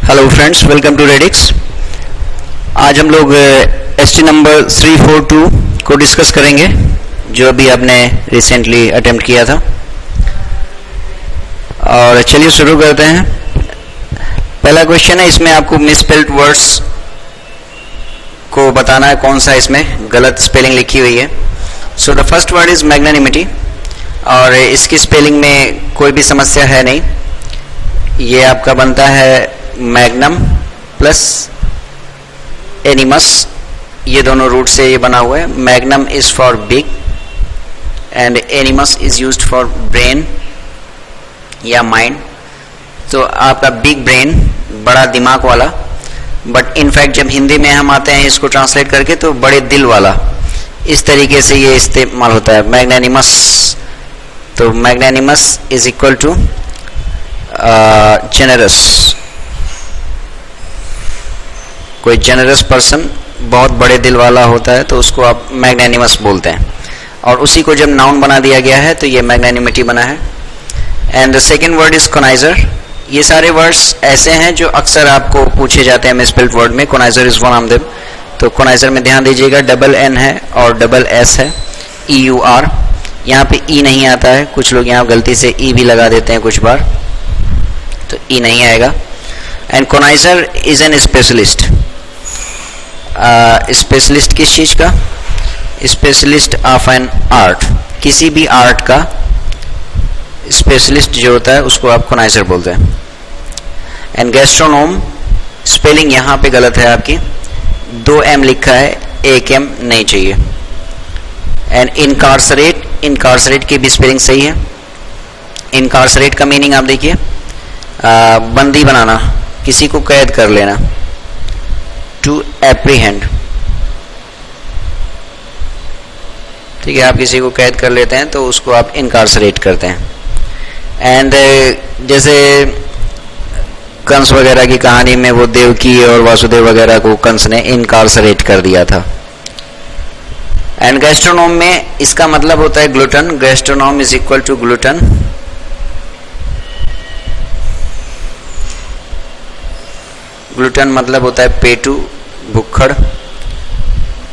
Hello friends, welcome to Radix. आज हम लोग एसटी नंबर 342 को डिस्कस करेंगे जो अभी आपने रिसेंटली अटेम्प्ट किया था। और चलिए शुरू करते हैं। पहला क्वेश्चन है, इसमें आपको मिसस्पेल्ड वर्ड्स को बताना है कौन सा इसमें गलत स्पेलिंग लिखी हुई है। So the first word is magnanimity और इसकी स्पेलिंग में कोई भी समस्या है नहीं। ये आपका बनता है मैग्नम प्लस एनिमस, ये दोनों रूट से ये बना हुआ है। Magnum is for big and एनिमस is used for brain या माइंड। तो आपका बिग ब्रेन, बड़ा दिमाग वाला, बट इनफैक्ट जब हिंदी में हम आते हैं इसको ट्रांसलेट करके तो बड़े दिल वाला, इस तरीके से ये इस्तेमाल होता है मैग्नानिमस। तो magnanimous is equal to generous. कोई जेनरस पर्सन बहुत बड़े दिल वाला होता है तो उसको आप मैग्नानिमस बोलते हैं, और उसी को जब नाउन बना दिया गया है तो ये मैग्नानिमिटी बना है। And the second word is connoisseur. ये सारे वर्ड्स ऐसे हैं जो अक्सर आपको पूछे जाते हैं मिसस्पेल्ड वर्ड में। कोनाइजर इज वन ऑफ देम। तो कोनाइजर में ध्यान दीजिएगा, डबल एन है और डबल एस है, EUR। यहाँ पे ई नहीं आता है, कुछ लोग यहाँ गलती से ई भी लगा देते हैं कुछ बार, तो ई नहीं आएगा। And connoisseur is an specialist. Specialist किस चीज़ का? Specialist of an art. किसी भी आर्ट का स्पेशलिस्ट जो होता है उसको आप कोनाइजर बोलते हैं। एंड गैस्ट्रोनोम, स्पेलिंग यहाँ पे गलत है आपकी, 2 M लिखा है, 1 M नहीं चाहिए। एंड इनकार्सरेट, इनकार्सरेट की भी स्पेलिंग सही है। इनकार्सरेट का मीनिंग आप देखिए, बंदी बनाना, किसी को कैद कर लेना। टू एप्रीहेंड, ठीक है, आप किसी को कैद कर लेते हैं तो उसको आप इनकार्सरेट करते हैं। एंड जैसे कंस वगैरह की कहानी में वो देवकी और वासुदेव वगैरह को कंस ने इनकार्सरेट कर दिया था। एंड गैस्ट्रोनोम में इसका मतलब होता है glutton. Gastronome is equal to glutton. Glutton मतलब होता है पेटू, भुक्खड़,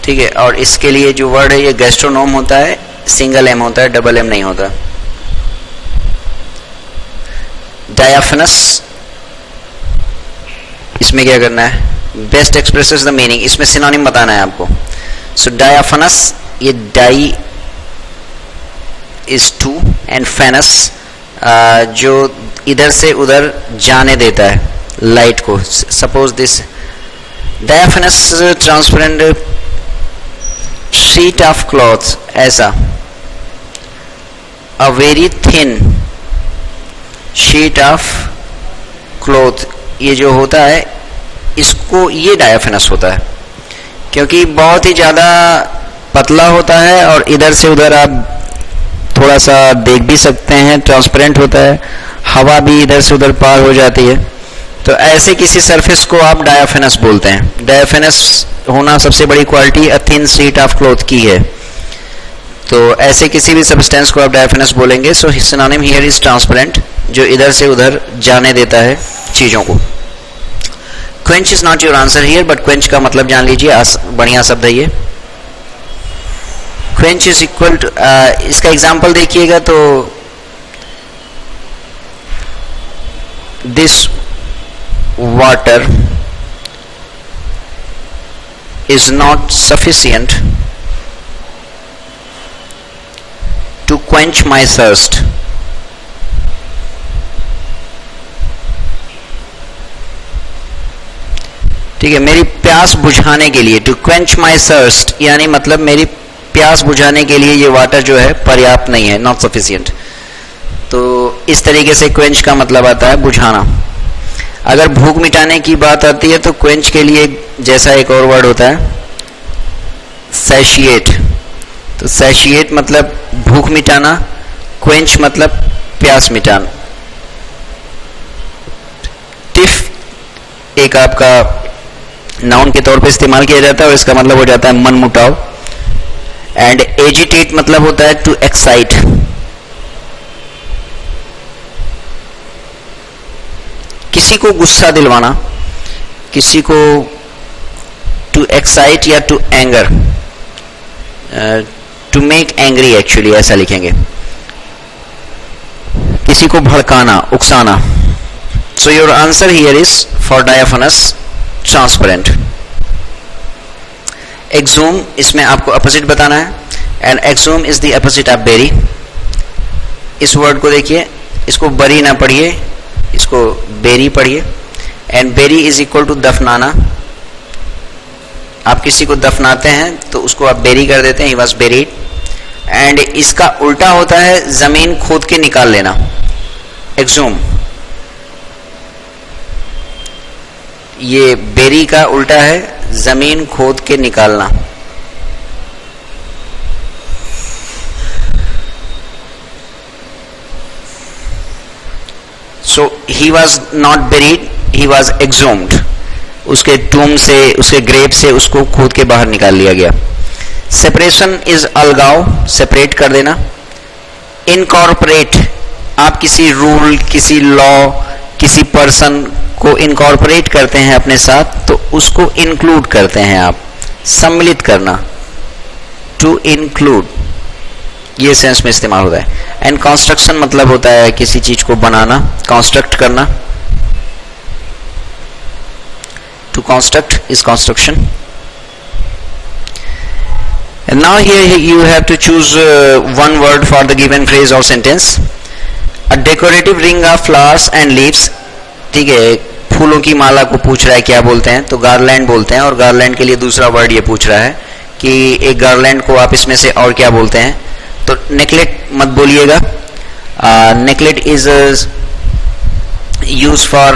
ठीक है। और इसके लिए जो वर्ड है ये गैस्ट्रोनोम होता है, सिंगल एम होता है, डबल एम नहीं होता। डायाफनस, इसमें क्या करना है? बेस्ट एक्सप्रेसेस द मीनिंग, इसमें सिनोनिम बताना है आपको। सो डायाफनस, ये dia is to and phanous जो इधर से उधर जाने देता है लाइट को। Suppose this diaphanous transparent sheet of cloth, ऐसा a very thin sheet of cloth, ये जो होता है इसको, ये डायाफनस होता है क्योंकि बहुत ही ज़्यादा पतला होता है और इधर से उधर आप थोड़ा सा देख भी सकते हैं, ट्रांसपेरेंट होता है, हवा भी इधर से उधर पार हो जाती है। तो ऐसे किसी सरफेस को आप डायाफेनस बोलते हैं। डायाफेनस होना सबसे बड़ी quality a thin sheet of cloth की है। तो ऐसे किसी भी सब्सटेंस को आप डायाफेनस बोलेंगे। सो सिनोनिम हियर इज ट्रांसपेरेंट, जो इधर से उधर जाने देता है चीज़ों को। Quench is not your answer here, but quench का मतलब जान लीजिए, बढ़िया शब्द है ये। क्वेंच इज इक्वल टू, इसका एग्जाम्पल देखिएगा तो this water is not sufficient to quench my thirst. ठीक है, मेरी प्यास बुझाने के लिए, टू quench my thirst यानी मतलब मेरी प्यास बुझाने के लिए ये वाटर जो है पर्याप्त नहीं है, not sufficient। तो इस तरीके से quench का मतलब आता है बुझाना। अगर भूख मिटाने की बात आती है तो क्वेंच के लिए जैसा एक और वर्ड होता है सैशिएट। तो सैशिएट मतलब भूख मिटाना, क्वेंच मतलब प्यास मिटाना। टिफ एक आपका नाउन के तौर पे इस्तेमाल किया जाता है और इसका मतलब हो जाता है मन मुटाव। एंड एजिटेट मतलब होता है टू एक्साइट। किसी को गुस्सा दिलवाना, किसी को टू एक्साइट या to anger, to make angry, actually ऐसा लिखेंगे, किसी को भड़काना, उकसाना. So your answer here is four diaphanous transparent. Exhume, इसमें आपको अपोजिट बताना है, and exhume is the opposite of bury. इस वर्ड को देखिए, इसको बरी ना पढ़िए, इसको बेरी पढ़िए. And bury is equal to दफनाना. आप किसी को दफनाते हैं तो उसको आप बेरी कर देते हैं, ही वॉज बेरीड. एंड इसका उल्टा होता है जमीन खोद के निकाल लेना, एक्सूम. ये बेरी का उल्टा है जमीन खोद के निकालना. So he was not buried, he was exhumed. उसके टूम से, उसके ग्रेव से उसको खोद के बाहर निकाल लिया गया. सेपरेशन इज अलगाव, सेपरेट कर देना. इनकॉर्पोरेट, आप किसी रूल, किसी लॉ, किसी पर्सन को इनकॉर्पोरेट करते हैं अपने साथ, तो उसको इंक्लूड करते हैं आप, सम्मिलित करना, टू इंक्लूड, ये सेंस में इस्तेमाल होता है. एंड कंस्ट्रक्शन मतलब होता है किसी चीज को बनाना, कंस्ट्रक्ट करना. To construct is construction. And now here you have to choose one word for the given phrase or sentence. A decorative ring of flowers and leaves. ठीक है, फूलों की माला को पूछ रहा है क्या बोलते हैं, तो गार्लैंड बोलते हैं. और गार्लैंड के लिए दूसरा वर्ड ये पूछ रहा है कि एक गार्लैंड को आप इसमें से और क्या बोलते हैं. तो नेकलेट मत बोलिएगा. Necklet is use for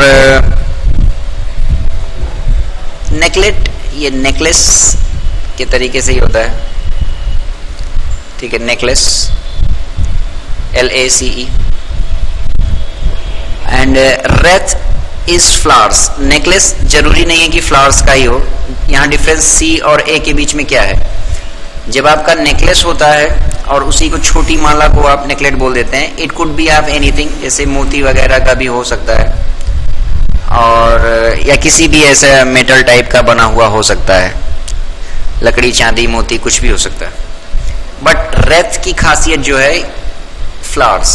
necklet, ये नेकलेस के तरीके से ही होता है. ठीक है, necklace, LACE. And Wraith is flowers. Necklace जरूरी नहीं है कि फ्लावर्स का ही हो. यहाँ डिफरेंस C और A के बीच में क्या है. जब आपका नेकलेस होता है और उसी को छोटी माला को आप नेकलेट बोल देते हैं, it could be of anything, जैसे मोती वगैरह का भी हो सकता है, और या किसी भी ऐसा मेटल टाइप का बना हुआ हो सकता है, लकड़ी, चांदी, मोती, कुछ भी हो सकता है. बट रेथ की खासियत जो है, फ्लावर्स,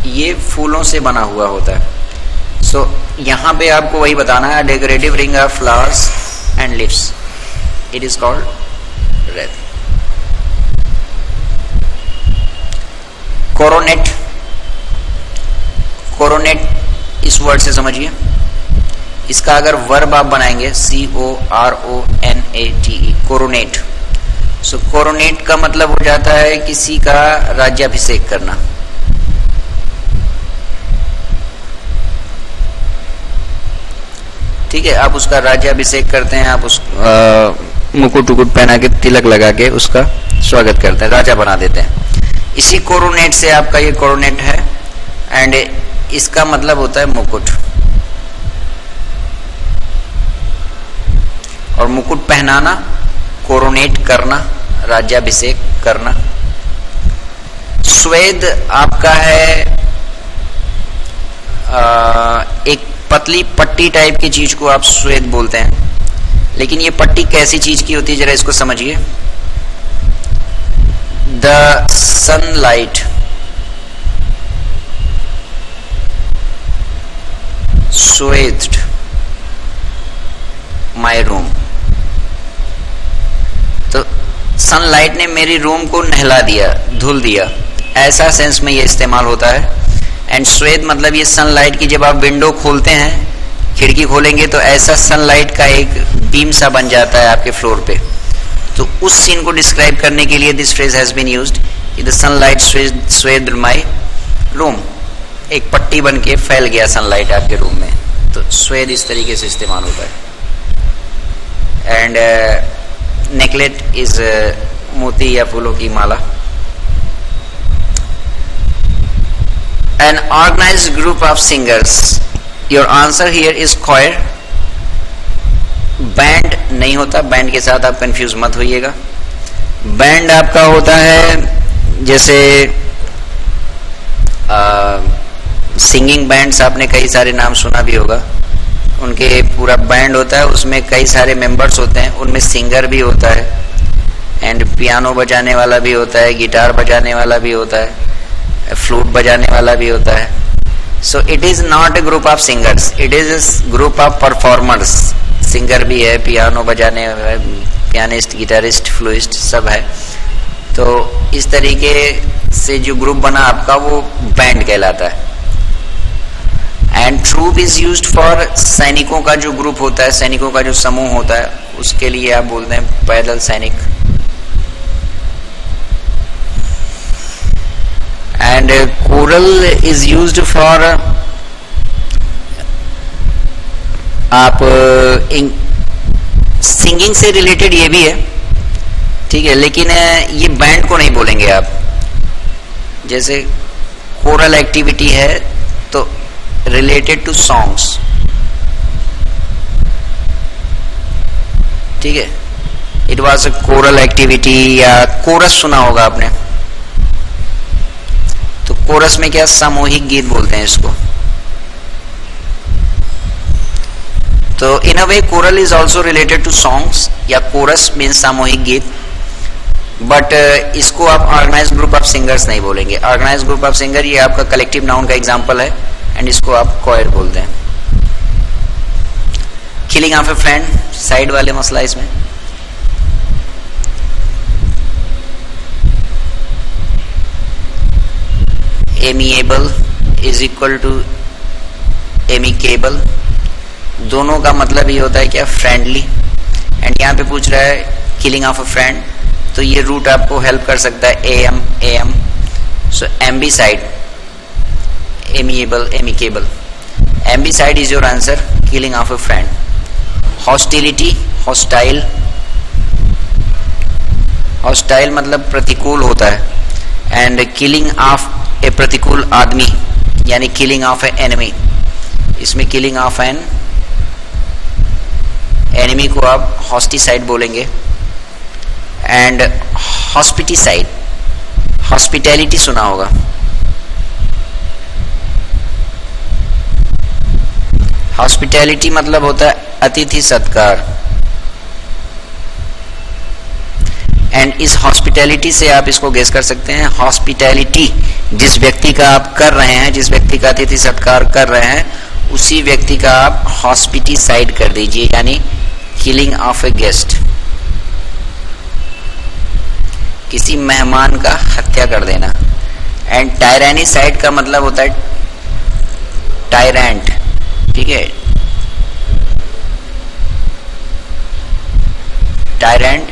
ये फूलों से बना हुआ होता है. सो यहां पे आपको वही बताना है, decorative ring of flowers and leaves, it is called Wraith. Coronet. Coronet इस वर्ड से समझिए, इसका अगर वर्ब आप बनाएंगे, CORONATE, कोरोनेट. सो कोरोनेट का मतलब हो जाता है किसी का राज्याभिषेक करना. ठीक है, आप उसका राज्याभिषेक करते हैं, आप उस मुकुट उकुट पहना के, तिलक लगा के उसका स्वागत करते हैं, राजा बना देते हैं. इसी कोरोनेट से आपका ये कोरोनेट है. एंड इसका मतलब होता है मुकुट, और मुकुट पहनाना, कोरोनेट करना, राज्याभिषेक करना. स्वेद आपका है एक पतली पट्टी टाइप की चीज को आप स्वेद बोलते हैं. लेकिन ये पट्टी कैसी चीज की होती है, जरा इसको समझिए. The sunlight swathed my room. तो सनलाइट ने मेरी रूम को नहला दिया, धुल दिया, ऐसा सेंस में ये इस्तेमाल होता है. एंड स्वेद मतलब ये सनलाइट की, जब आप विंडो खोलते हैं, खिड़की खोलेंगे, तो ऐसा सनलाइट का एक बीम सा बन जाता है आपके फ्लोर पे. तो उस सीन को डिस्क्राइब करने के लिए this phrase has been used. The sunlight swathed my room. एक पट्टी बन के फैल गया सनलाइट आपके रूम में, तो स्वेद इस तरीके से इस्तेमाल होता है. एंड नेकलेट इज मोती या फूलों की माला. An organized group of singers. Your answer here is choir. Band नहीं होता, बैंड के साथ आप कंफ्यूज मत होइएगा. बैंड आपका होता है जैसे सिंगिंग बैंड्स, आपने कई सारे नाम सुना भी होगा, उनके पूरा बैंड होता है, उसमें कई सारे मेंबर्स होते हैं, उनमें सिंगर भी होता है एंड पियानो बजाने वाला भी होता है, गिटार बजाने वाला भी होता है, फ्लूट बजाने वाला भी होता है. So it is not a group of singers, it is group of performers. Singer भी है, पियानो बजाने, पियानिस्ट, गिटारिस्ट, फ्लूइस्ट सब है. तो इस तरीके से जो ग्रुप बना आपका वो बैंड कहलाता है. And troop is used for सैनिकों का जो ग्रुप होता है, सैनिकों का जो समूह होता है, उसके लिए आप बोलते हैं पैदल सैनिक. And coral is used for आप सिंगिंग से रिलेटेड ये भी है, ठीक है, लेकिन ये बैंड को नहीं बोलेंगे आप. जैसे कोरल एक्टिविटी है तो रिलेटेड टू सॉन्ग्स, ठीक है. It was a coral activity, या कोरस सुना होगा आपने, तो कोरस में क्या सामूहिक गीत बोलते हैं इसको. तो in a way choral is also related to songs, या कोरस मीन्स सामूहिक गीत. बट इसको आप ऑर्गेनाइज ग्रुप ऑफ सिंगर्स नहीं बोलेंगे. ऑर्गेनाइज ग्रुप ऑफ सिंगर ये आपका कलेक्टिव नाउन का एग्जांपल है एंड इसको आप कोयर बोलते हैं. Killing of a friend, side वाले मसला इसमें. Amiable is equal to amicable. दोनों का मतलब ये होता है क्या, फ्रेंडली. एंड यहाँ पे पूछ रहा है किलिंग ऑफ अ फ्रेंड, तो ये रूट आपको हेल्प कर सकता है M M. So amicide, amiable, amicable. Amicide is your answer, killing of a friend. Hostility, hostile. Hostile मतलब प्रतिकूल होता है. एंड किलिंग ऑफ ए प्रतिकूल आदमी, यानी किलिंग ऑफ ए एनिमी. इसमें किलिंग ऑफ एन एनिमी को आप हॉस्टिसाइड बोलेंगे. एंड हॉस्पिटिसाइड, हॉस्पिटैलिटी सुना होगा. हॉस्पिटैलिटी मतलब होता है अतिथि सत्कार. एंड इस हॉस्पिटैलिटी से आप इसको गेस कर सकते हैं, हॉस्पिटैलिटी जिस व्यक्ति का आप कर रहे हैं, जिस व्यक्ति का अतिथि सत्कार कर रहे हैं, उसी व्यक्ति का आप हॉस्पिटिसाइड कर दीजिए, यानी किलिंग ऑफ ए गेस्ट. किसी मेहमान का हत्या कर देना. एंड टायरेनिसाइड का मतलब होता है टायरेंट, ठीक है. टायरेंट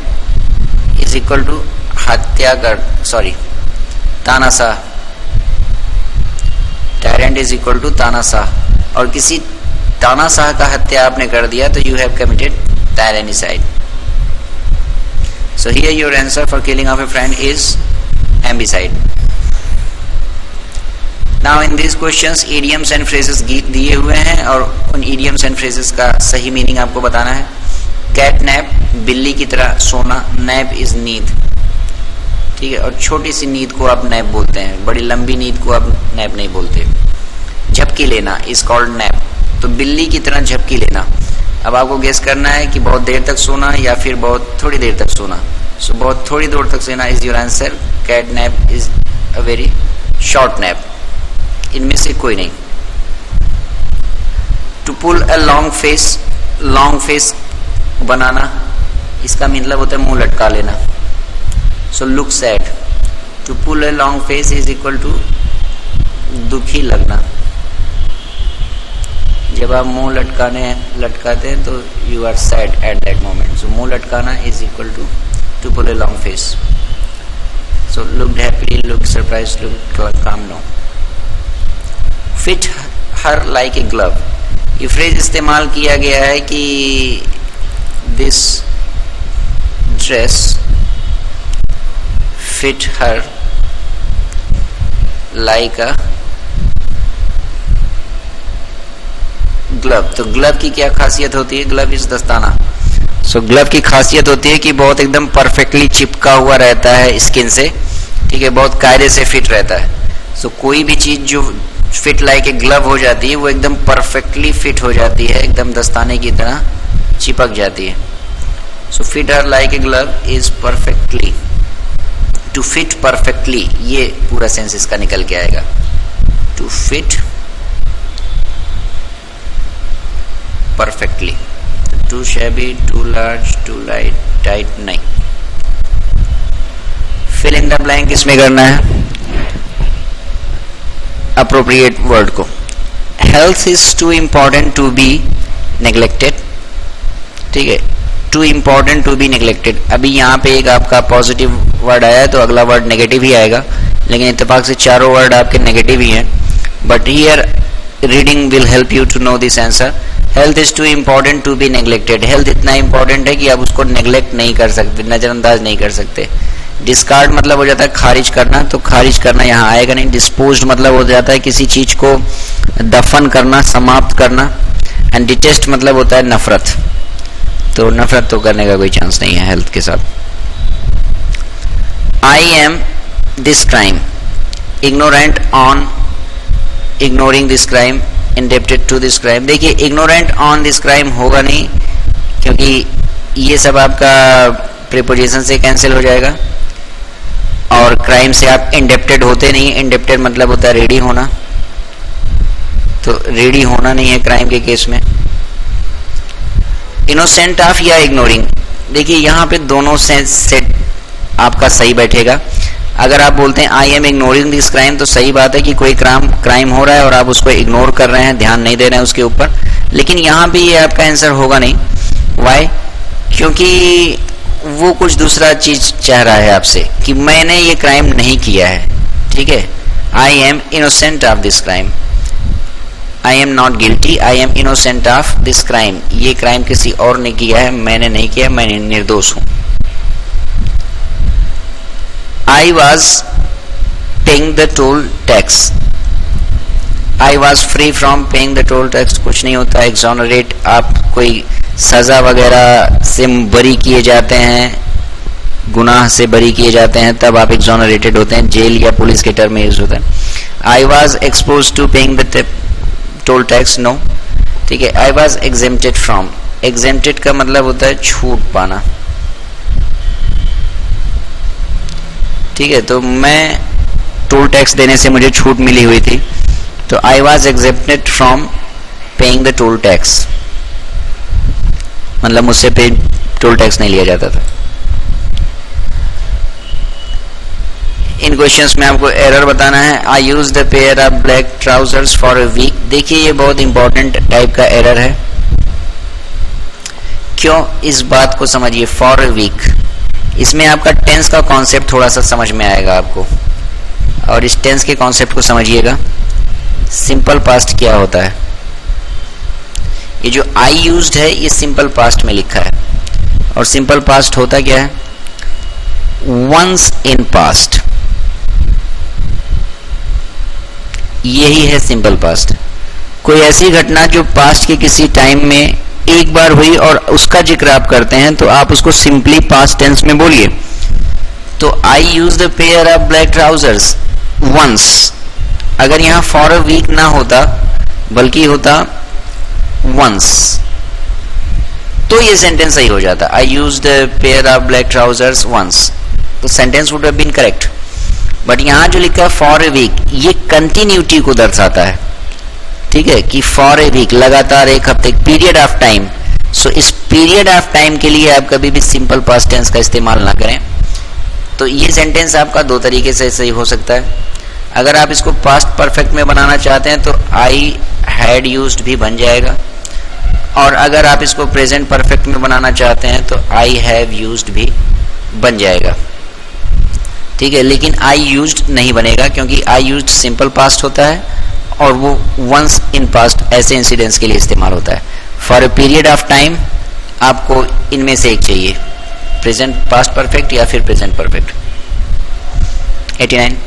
इज इक्वल टू हत्या कर, सॉरी, तानाशाह. टायरेंट इज इक्वल टू तानाशाह. और किसी तानाशाह का हत्या आपने कर दिया तो you have committed tyrannicide. So here your answer for killing of a friend is ambicide. Now in these questions idioms and phrases दिए हुए हैं और उन idioms and phrases का सही मीनिंग आपको बताना है. कैट नैप, बिल्ली की तरह सोना. नैप इज नींद, ठीक है. और छोटी सी नींद को आप नैप बोलते हैं, बड़ी लंबी नींद को आप नैप नहीं बोलते. झपकी लेना इज कॉल्ड नैप. तो बिल्ली की तरह झपकी लेना. अब आपको गेस करना है कि बहुत देर तक सोना या फिर बहुत थोड़ी देर तक सोना. सो बहुत थोड़ी देर तक सोना is your answer. Cat nap is a very short nap. इनमें से कोई नहीं. To pull a long face, long face बनाना, इसका मतलब होता है मुंह लटका लेना. So look sad. To pull a long face is equal to दुखी लगना. जब आप मुंह लटकाते हैं तो you are sad at that moment. So मुंह लटकाना is equal to pull a long face. So looked happy, look surprise, look calm down. Fit her like a glove. ये फ्रेज इस्तेमाल किया गया है कि this dress fit her like a glove. तो glove की क्या खासियत होती है? ग्लव इज दस्ताना. सो ग्लव की खासियत होती है कि बहुत एकदम परफेक्टली चिपका हुआ रहता है स्किन से, ठीक है, बहुत कायदे से फिट रहता है. सो कोई भी चीज जो फिट लाइक ए ग्लव हो जाती है, वो एकदम परफेक्टली फिट हो जाती है, एकदम दस्ताने की तरह चिपक जाती है. So fit her like a glove is perfectly, to fit perfectly, ये पूरा सेंस इसका निकल के आएगा. To fit perfectly. Too shabby, too large, too light, tight नहीं. फिल इन द ब्लैंक इसमें करना है अप्रोप्रिएट वर्ड को. Health is too important to be neglected. ठीक है, too important to be neglected. अभी यहाँ पे एक आपका पॉजिटिव वर्ड आया है तो अगला वर्ड नेगेटिव ही आएगा, लेकिन इत्तेफाक से चारों वर्ड आपके नेगेटिव ही हैं. But here reading will help you to know this answer. Health is too important to be neglected. Health इतना इंपॉर्टेंट है कि आप उसको नेग्लेक्ट नहीं कर सकते, नजरअंदाज नहीं कर सकते. डिस्कार्ड मतलब हो जाता है खारिज करना, तो खारिज करना यहाँ आएगा नहीं. डिस्पोज्ड मतलब हो जाता है किसी चीज को दफन करना, समाप्त करना. एंड डिटेस्ट मतलब होता है नफरत, तो नफरत तो करने का कोई चांस नहीं है हेल्थ के साथ. I am this crime, ignorant on ignoring this crime, indebted to this crime. देखिए इग्नोरेंट ऑन दिस क्राइम होगा नहीं, क्योंकि ये सब आपका प्रीपोजिशन से कैंसिल हो जाएगा. और क्राइम से आप इंडेप्टेड होते नहीं. इंडेप्टेड मतलब होता है रेडी होना, तो रेडी होना नहीं है क्राइम के केस में. इनोसेंट ऑफ या इग्नोरिंग, देखिए यहाँ पे दोनों सेट आपका सही बैठेगा. अगर आप बोलते हैं I am ignoring this crime, तो सही बात है कि कोई क्राइम हो रहा है और आप उसको इग्नोर कर रहे हैं, ध्यान नहीं दे रहे हैं उसके ऊपर. लेकिन यहाँ भी ये आपका आंसर होगा नहीं. वाई? क्योंकि वो कुछ दूसरा चीज चाह रहा है आपसे कि मैंने ये क्राइम नहीं किया है. ठीक है, I am innocent of this crime. I am not guilty, I am innocent of this crime. ये क्राइम किसी और ने किया है, मैंने नहीं किया, मैं निर्दोष हूं. I was paying the toll tax. I was free from paying the toll tax कुछ नहीं होता. एक्सोनरेट, आप कोई सजा वगैरह से बरी किए जाते हैं, गुनाह से बरी किए जाते हैं, तब आप एक्सोनरेटेड होते हैं. जेल या पुलिस के टर्म में यूज होता है. I was expose to paying the toll tax, no. ठीक है, I was exempted from. Exempted का मतलब होता है छूट पाना. ठीक है, तो मैं टोल टैक्स देने से मुझे छूट मिली हुई थी, तो आई was exempted from paying the toll tax, मतलब मुझसे पे टोल टैक्स नहीं लिया जाता था. इन क्वेश्चंस में आपको एरर बताना है. I use the pair of black trousers for a week. देखिए ये बहुत इंपॉर्टेंट टाइप का एरर है. क्यों? इस बात को समझिए. फॉर अ वीक, इसमें आपका टेंस का कॉन्सेप्ट थोड़ा सा समझ में आएगा आपको, और इस टेंस के कॉन्सेप्ट को समझिएगा. सिंपल पास्ट क्या होता है? ये जो आई यूज्ड है ये सिंपल पास्ट में लिखा है, और सिंपल पास्ट होता क्या है? Once in past. यही है सिंपल पास्ट. कोई ऐसी घटना जो पास्ट के किसी टाइम में एक बार हुई और उसका जिक्र आप करते हैं, तो आप उसको सिंपली पास्ट टेंस में बोलिए. तो I use the pair of black trousers once. अगर यहां फॉर अ वीक ना होता बल्कि होता वंस, तो ये सेंटेंस सही हो जाता. I use the pair of black trousers once, तो sentence would have been correct. But यहां जो लिखा है फॉर ए वीक, ये कंटिन्यूटी को दर्शाता है. ठीक है, कि फॉर ए वीक, लगातार एक हफ्ते, पीरियड ऑफ टाइम. सो इस पीरियड ऑफ टाइम के लिए आप कभी भी सिंपल पास्ट टेंस का इस्तेमाल ना करें. तो ये सेंटेंस आपका दो तरीके से सही हो सकता है. अगर आप इसको पास्ट परफेक्ट में बनाना चाहते हैं तो आई हैड यूज्ड भी बन जाएगा, और अगर आप इसको प्रेजेंट परफेक्ट में बनाना चाहते हैं तो आई हैव यूज्ड भी बन जाएगा. ठीक है, लेकिन आई यूज्ड नहीं बनेगा, क्योंकि आई यूज्ड सिंपल पास्ट होता है और वो वंस इन पास्ट ऐसे इंसिडेंट्स के लिए इस्तेमाल होता है. For a period of time आपको इनमें से एक चाहिए, प्रेजेंट पास्ट परफेक्ट या फिर present perfect. 89.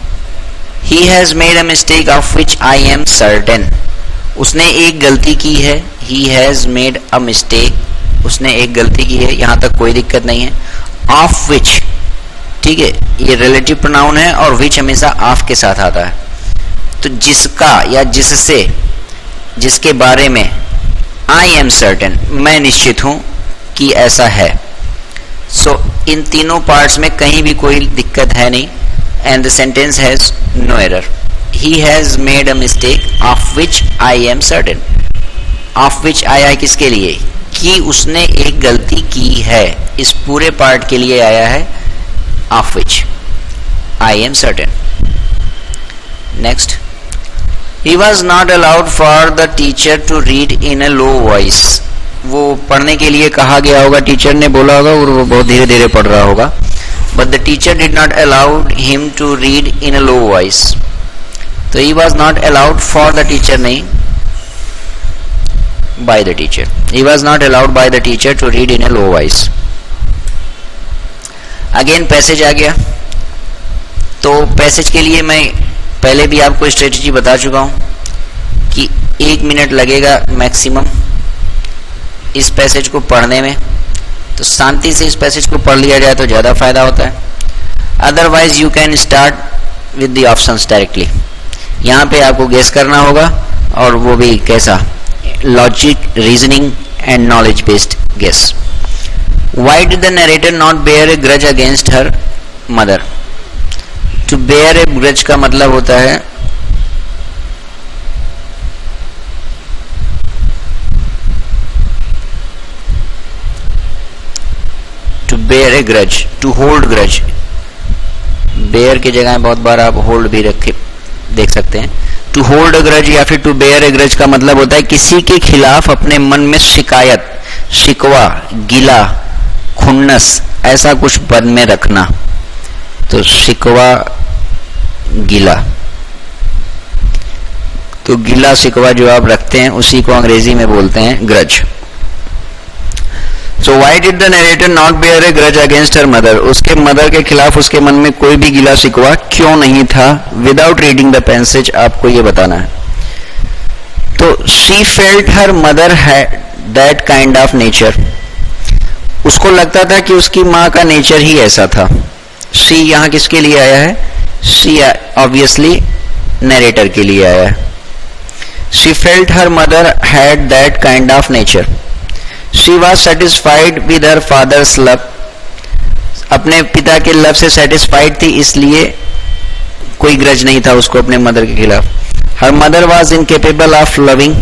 He has made a mistake of which I am certain. उसने एक गलती की है. He has made a mistake. उसने एक गलती की है, यहां तक कोई दिक्कत नहीं है. Of which, ठीक है, ये रिलेटिव प्रोनाउन है और which हमेशा of के साथ आता है. तो जिसका या जिससे, जिसके बारे में, आई एम सर्टेन, मैं निश्चित हूं कि ऐसा है। सो इन तीनों पार्ट्स में कहीं भी कोई दिक्कत है नहीं, and the sentence has no error. He has made a mistake of which I am certain. Of which आया है किसके लिए? कि उसने एक गलती की है, इस पूरे पार्ट के लिए आया है of which, I am certain. Next, he was not allowed for the teacher to read in a low voice. वो पढ़ने के लिए कहा गया होगा, टीचर ने बोला होगा और वो बहुत धीरे धीरे पढ़ रहा होगा। But the teacher did not allowed him to read in a low voice. तो he was not allowed for the teacher, नहीं, by the teacher. He was not allowed by the teacher to read in a low voice. Again passage आ गया। तो passage के लिए मैं पहले भी आपको स्ट्रेटजी बता चुका हूं कि 1 मिनट लगेगा मैक्सिमम इस पैसेज को पढ़ने में। तो शांति से इस पैसेज को पढ़ लिया जाए तो ज़्यादा फायदा होता है। Otherwise you can start with the options directly. यहाँ पे आपको गेस करना होगा, और वो भी कैसा, logic, reasoning and knowledge based guess. Why did the narrator not bear a grudge against her mother? To bear a grudge का मतलब होता है to bear a grudge, to hold grudge. bear की जगह बहुत बार आप hold भी रखे देख सकते हैं। टू होल्ड अ ग्रज या फिर टू बेयर अ ग्रज का मतलब होता है किसी के खिलाफ अपने मन में शिकायत, शिकवा, गिला, खुन्नस, ऐसा कुछ पद में रखना। तो शिकवा, गिला, तो गिला शिकवा जो आप रखते हैं उसी को अंग्रेजी में बोलते हैं grudge. So why did the narrator not bear a grudge against her mother? उसके मदर के खिलाफ उसके मन में कोई भी गिला शिकवा क्यों नहीं था? Without reading the passage आपको ये बताना है। तो she felt her mother had that kind of nature. उसको लगता था कि उसकी माँ का नेचर ही ऐसा था। she यहाँ किसके लिए आया है? she obviously narrator के लिए आया है। she felt her mother had that kind of nature. She was satisfied with her father's love. अपने पिता के लव से सेटिस्फाइड थी, इसलिए कोई ग्रज नहीं था उसको अपने मदर के खिलाफ। Her mother was incapable of loving.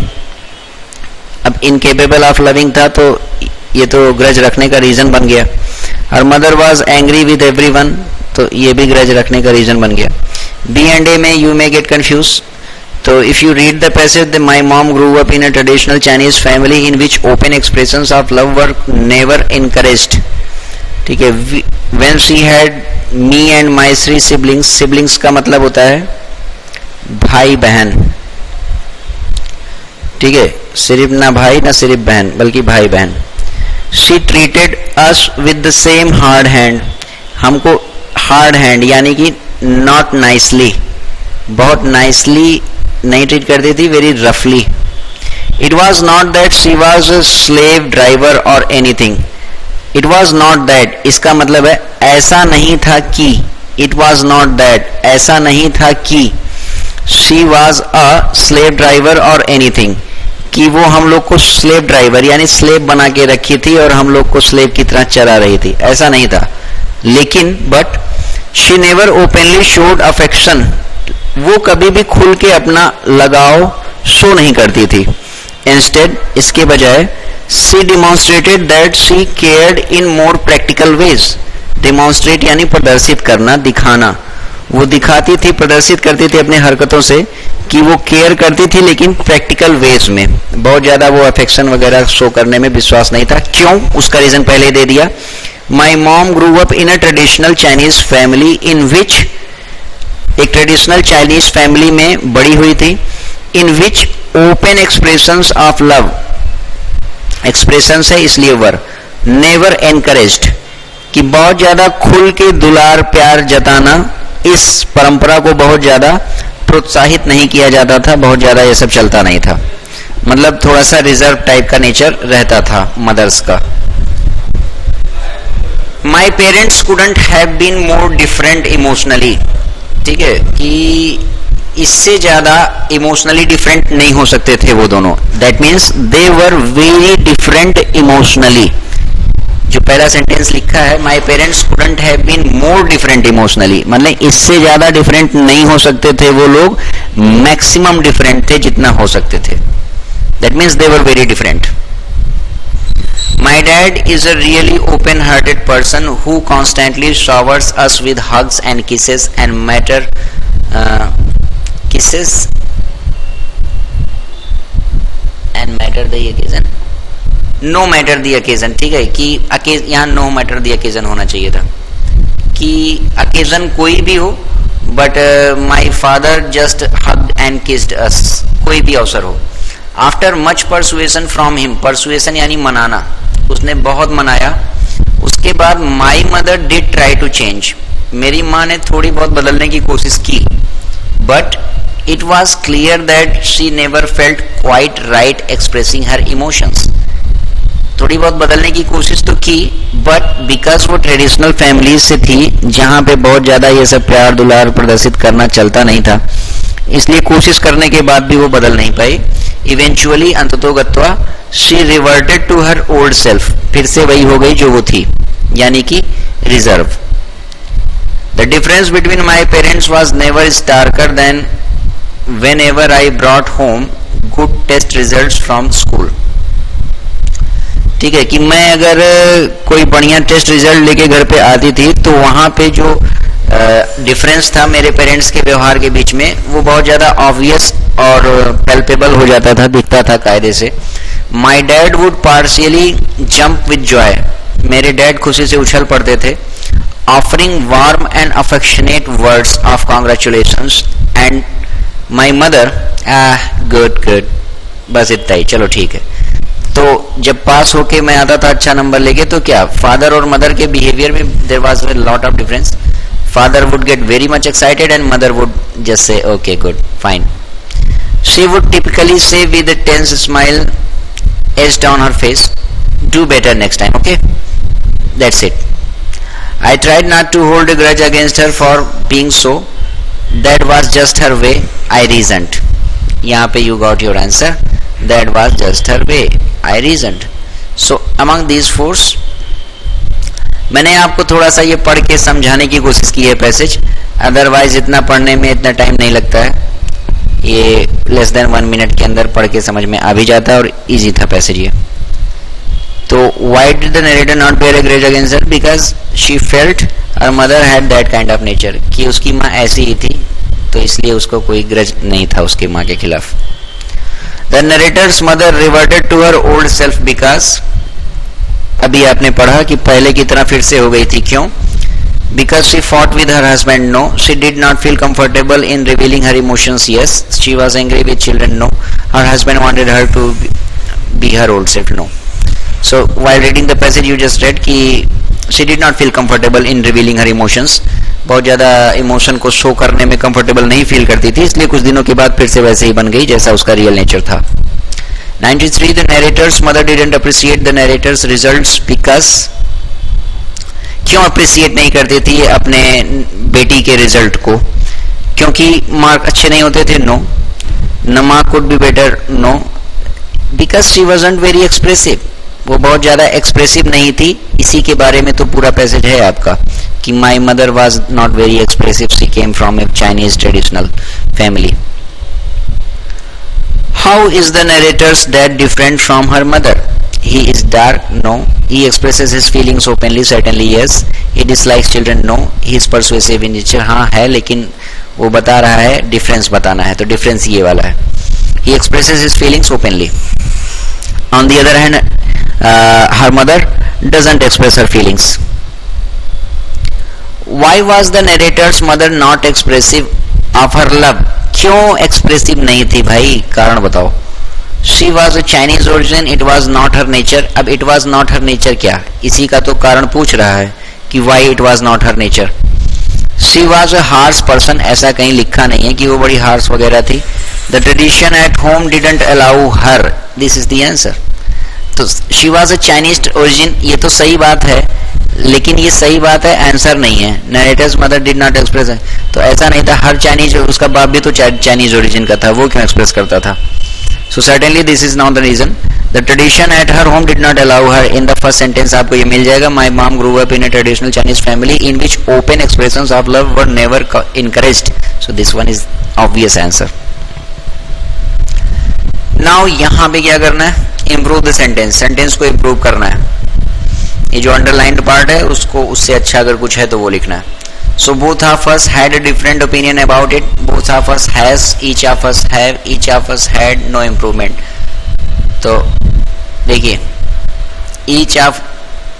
अब incapable of loving था तो ये तो ग्रज रखने का रीजन बन गया। Her mother was angry with everyone, तो ये भी ग्रज रखने का रीजन बन गया। B and A में you may get confused. तो if you read the passage, my mom grew up in a traditional Chinese family in which open expressions of love were never encouraged. ठीक है, when she had me and my 3 siblings, siblings का मतलब होता है भाई बहन। ठीक है, सिर्फ ना भाई ना सिर्फ बहन बल्कि भाई बहन। She treated us with the same hard hand. हमको hard hand यानी कि not nicely, बहुत nicely नहीं ट्रीट करती थी, वेरी रफली। It was not that she was a slave driver और anything. It was not that इसका मतलब है ऐसा नहीं था कि, इट वॉज नॉट दैट ऐसा नहीं था कि she was a slave driver और एनीथिंग, कि वो हम लोग को स्लेव ड्राइवर यानी स्लेव बना के रखी थी और हम लोग को स्लेव की तरह चला रही थी, ऐसा नहीं था। लेकिन but she never openly showed affection, वो कभी भी खुल के अपना लगाव शो नहीं करती थी। इंस्टेड इसके बजाय she demonstrated that she cared in more practical ways. Demonstrate यानी प्रदर्शित करना, दिखाना। वो दिखाती थी, प्रदर्शित करती थी अपने हरकतों से कि वो केयर करती थी, लेकिन प्रैक्टिकल वेज में। बहुत ज्यादा वो अफेक्शन वगैरह शो करने में विश्वास नहीं था। क्यों? उसका रीजन पहले दे दिया। My mom grew up in a traditional Chinese family in which, एक ट्रेडिशनल चाइनीज फैमिली में बड़ी हुई थी, in which open expressions of love, expressions है इसलिए वर, नेवर एनकरेज्ड, कि बहुत ज्यादा खुल के दुलार प्यार जताना, इस परंपरा को बहुत ज्यादा प्रोत्साहित नहीं किया जाता था, बहुत ज्यादा ये सब चलता नहीं था। मतलब थोड़ा सा रिजर्व टाइप का नेचर रहता था मदर्स का। My parents couldn't have been more different emotionally, ठीक है, कि इससे ज्यादा इमोशनली डिफरेंट नहीं हो सकते थे वो दोनों. That means they were very different emotionally. जो पहला सेंटेंस लिखा है, my parents couldn't have been more different emotionally, मतलब इससे ज्यादा डिफरेंट नहीं हो सकते थे वो लोग, मैक्सिमम डिफरेंट थे जितना हो सकते थे. That means they were very different. My dad is a really open-hearted person who constantly showers us with hugs and kisses and matter the occasion. No matter the occasion. ठीक है कि यहाँ no matter the occasion होना चाहिए था कि occasion कोई भी हो, but my father just hugged and kissed us. कोई भी अवसर हो. After much persuasion from him, persuasion यानी मनाना, उसने बहुत मनाया. उसके बाद my mother did try to change, मेरी माँ ने थोड़ी बहुत बदलने की कोशिश की, but it was clear that she never felt quite right expressing her emotions. थोड़ी बहुत बदलने की कोशिश तो की, बट बिकॉज वो ट्रेडिशनल फैमिली से थी जहाँ पे बहुत ज्यादा ये सब प्यार दुलार प्रदर्शित करना चलता नहीं था, इसलिए कोशिश करने के बाद भी वो बदल नहीं पाई. इवेंचुअली अंततोगत्वा she reverted to her old self, फिर से वही हो गई जो वो थी, यानी कि reserve. The difference between my parents was never starker than whenever I brought home good test result from school. ठीक है कि मैं अगर कोई बढ़िया टेस्ट रिजल्ट लेके घर पे आती थी तो वहां पे जो डिफरेंस था मेरे पेरेंट्स के व्यवहार के बीच में, वो बहुत ज्यादा ऑब्वियस और पैल्पेबल हो जाता था, दिखता था कायदे से. My dad would partially jump with Joy, मेरे डैड खुशी से उछल पड़ते थे. Offering warm and affectionate words of congratulations and my mother good good, बस इतना ही, चलो ठीक है. तो जब पास होके मैं आता था अच्छा नंबर लेके, तो क्या फादर और मदर के बिहेवियर में there was a lot of difference. Father would get very much excited and mother would just say, okay, good, fine. She would typically say with a tense smile etched on her face, do better next time, okay? That's it. I tried not to hold a grudge against her for being so. That was just her way. I reasoned. यहाँ पे you got your answer. That was just her way. I reasoned. So among these fours, मैंने आपको थोड़ा सा ये पढ़ के समझाने की कोशिश की है पैसेज, अदरवाइज इतना पढ़ने में इतना टाइम नहीं लगता है, ये लेस देन 1 मिनट के अंदर पढ़ के समझ में आ भी जाता है और इजी था पैसेज ये. तो why did the narrator not bear a grudge against her, because she felt her mother had that kind of nature, कि उसकी माँ ऐसी ही थी तो इसलिए उसको कोई ग्रज नहीं था उसकी माँ के खिलाफ. The narrator's mother reverted to her old self because, अभी आपने पढ़ा कि पहले की तरह फिर से हो गई थी, क्यों? Because she fought with her husband, no. She did not feel comfortable in revealing her emotions, yes. She was angry with children, no. Her husband wanted her to be her old self, no. So while reading the passage you just read कि she did not feel comfortable in revealing her emotions, बहुत ज़्यादा emotion को show करने में comfortable नहीं feel करती थी, इसलिए कुछ दिनों के बाद फिर से वैसे ही बन गई जैसा उसका रियल नेचर था. 93. The narrator's mother didn't appreciate the narrator's results because, क्यों अप्रिसिएट नहीं करती थी अपने बेटी के रिजल्ट को? क्योंकि मार्क अच्छे नहीं होते थे? नो. न mark could be better? No. Because she wasn't very expressive, वो बहुत ज्यादा एक्सप्रेसिव नहीं थी. इसी के बारे में तो पूरा पैसेज है आपका कि my mother was not very expressive, she came from A Chinese traditional family. How is the narrator's dad different from her mother? He is dark? No. He expresses his feelings openly? Certainly yes. He dislikes children? No. He is persuasive in nature? हाँ है, लेकिन वो बता रहा है difference बताना है, तो डिफरेंस ये वाला है. He expresses his feelings openly. On the other hand, her mother doesn't express her feelings. Why was the narrator's mother not expressive of her love? क्यों एक्सप्रेसिव नहीं थी भाई, कारण बताओ. She was a Chinese origin, it was not her nature. अब it was not her nature क्या, इसी का तो कारण पूछ रहा है कि why it was not her nature. She was a harsh person, ऐसा कहीं लिखा नहीं है कि वो बड़ी हार्श वगैरह थी. The tradition at home didn't allow her, this is the answer. तो she was a Chinese origin, ये तो सही बात है लेकिन ये सही बात है, आंसर नहीं है। Narrator's mother did not express, तो ऐसा नहीं था हर चाइनीज, उसका बाप भी तो चाइनीज ओरिजिन का था, वो क्यों एक्सप्रेस करता था? So certainly this is not the reason. The tradition at her home did not allow her, in the first sentence आपको ये मिल जाएगा, my mom grew up in a traditional Chinese family in which open expressions of love were never encouraged. So this one is obvious answer. Now यहाँ पे क्या करना है? Improve the sentence, sentence को इम्प्रूव करना है। ये जो अंडरलाइंड पार्ट है उसको उससे अच्छा अगर कुछ है तो वो लिखना है। So both of us had a different opinion about it, both of us has, each of us have, each of us had, no improvement. तो देखिए ईच ऑफ,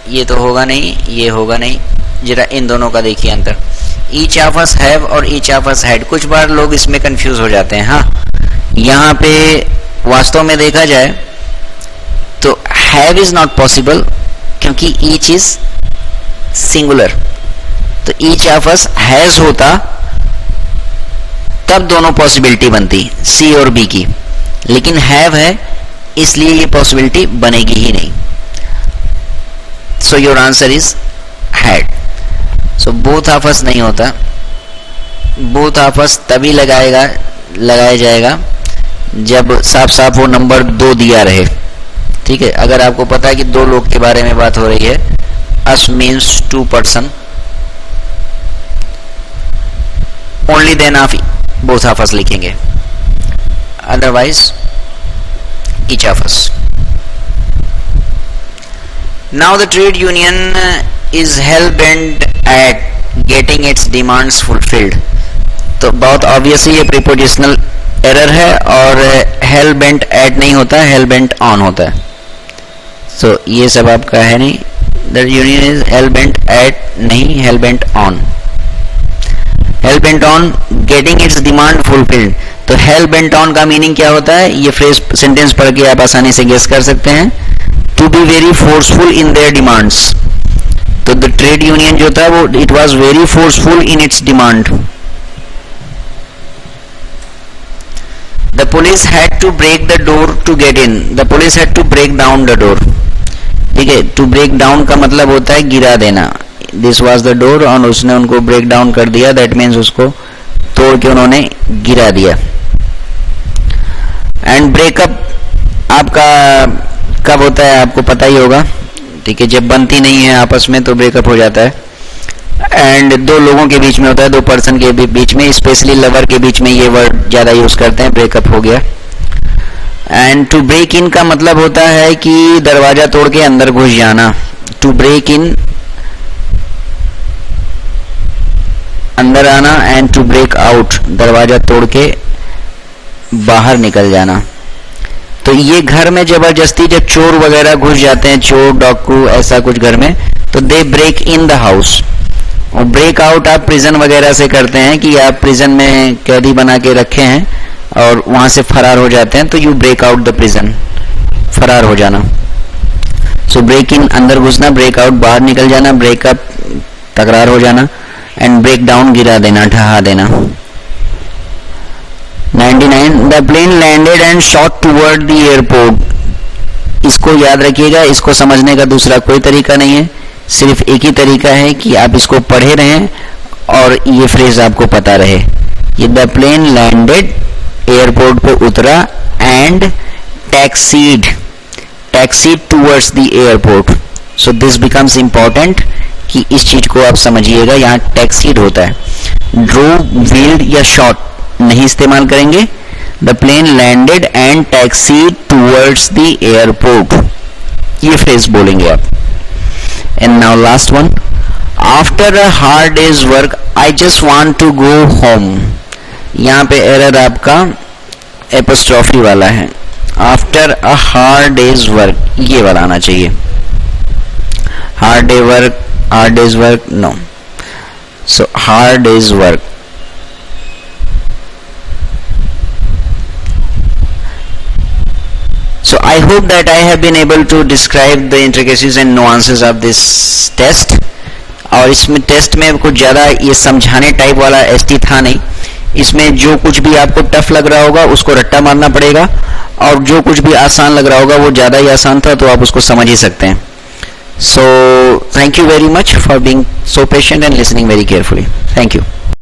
ये तो होगा नहीं, ये होगा नहीं, जरा इन दोनों का देखिए अंतर। ईच ऑफ अस हैव और ईच ऑफ अस हैड, कुछ बार लोग इसमें कंफ्यूज हो जाते हैं। हाँ, यहाँ पे वास्तव में देखा जाए तो हैव इज नॉट पॉसिबल, क्योंकि ईच इज सिंगुलर। तो ईच ऑफ अस हैज होता तब दोनों पॉसिबिलिटी बनती, सी और बी की, लेकिन हैव है इसलिए ये पॉसिबिलिटी बनेगी ही नहीं। सो your answer is had. So both of अस नहीं होता, बोथ ऑफ अस तभी लगाया जाएगा जब साफ साफ वो नंबर 2 दिया रहे। ठीक है, अगर आपको पता है कि 2 लोग के बारे में बात हो रही है, अस मीन्स 2 पर्सन, ओनली देन आप बोथ ऑफ अस लिखेंगे, otherwise each of us. Now the trade union is hell bent eight getting it's demands fulfilled. तो बहुत ऑब्वियसली ये प्रीपोजिशनल एरर है, और हेल बेंट एट नहीं होता, हेल बेंट ऑन होता है। सो ये सब आपका है नहीं। The union is hell bent at नहीं, hell bent on, hell bent on getting its demand fulfilled. तो हेल बेंट ऑन का मीनिंग क्या होता है? ये फ्रेज सेंटेंस पढ़ के आप आसानी से गेस कर सकते हैं। To be very forceful in their demands. तो द ट्रेड यूनियन जो था वो it was very forceful in its demand. The police had to break the door to get in. The police had to break down the door. ठीक है, to break down का मतलब होता है गिरा देना। This was the door, और उसने उनको break down कर दिया, that means उसको तोड़ के उन्होंने गिरा दिया। And breakup आपका कब होता है आपको पता ही होगा। ठीक है, जब बनती नहीं है आपस में तो ब्रेकअप हो जाता है। एंड 2 लोगों के बीच में होता है, 2 पर्सन के बीच में, स्पेशली लवर के बीच में ये वर्ड ज्यादा यूज करते हैं, ब्रेकअप हो गया। एंड टू ब्रेक इन का मतलब होता है कि दरवाजा तोड़ के अंदर घुस जाना। टू ब्रेक इन अंदर आना, एंड टू ब्रेक आउट दरवाजा तोड़ के बाहर निकल जाना। तो ये घर में जबरदस्ती जब चोर वगैरह घुस जाते हैं, चोर डाकू ऐसा कुछ घर में, तो they break in the house. और ब्रेक आउट आप प्रिजन वगैरह से करते हैं कि आप प्रिजन में कैदी बना के रखे हैं और वहां से फरार हो जाते हैं, तो you break out the prison, फरार हो जाना। सो ब्रेक इन अंदर घुसना, ब्रेक आउट बाहर निकल जाना, ब्रेकअप तकरार हो जाना, एंड ब्रेक डाउन गिरा देना, ढहा देना। 99 the plane landed and shot toward the airport. इसको याद रखिएगा, इसको समझने का दूसरा कोई तरीका नहीं है, सिर्फ एक ही तरीका है कि आप इसको पढ़े रहें और ये फ्रेज आपको पता रहे। ये द प्लेन लैंडेड, एयरपोर्ट पे उतरा, and taxied towards the airport. So this becomes important कि इस चीज को आप समझिएगा, यहाँ टैक्सीड होता है। ड्रोव, व्हील्ड या शॉट नहीं इस्तेमाल करेंगे। The plane landed and taxied towards the airport, ये फ्रेज बोलेंगे आप। And now last one, after a hard day's work I just want to go home। यहाँ पे एरर आपका एपोस्ट्रॉफी वाला है। After a hard day's work ये वाला आना चाहिए, hard day's work no. So hard day's work, so I hope that I have been able to describe the intricacies and nuances of this test। और इसमें test में कुछ ज़्यादा ये समझाने टाइप वाला एसटी था नहीं, इसमें जो कुछ भी आपको टफ लग रहा होगा उसको रट्टा मारना पड़ेगा, और जो कुछ भी आसान लग रहा होगा वो ज़्यादा ही आसान था तो आप उसको समझ ही सकते हैं। So thank you very much for being so patient and listening very carefully. Thank you.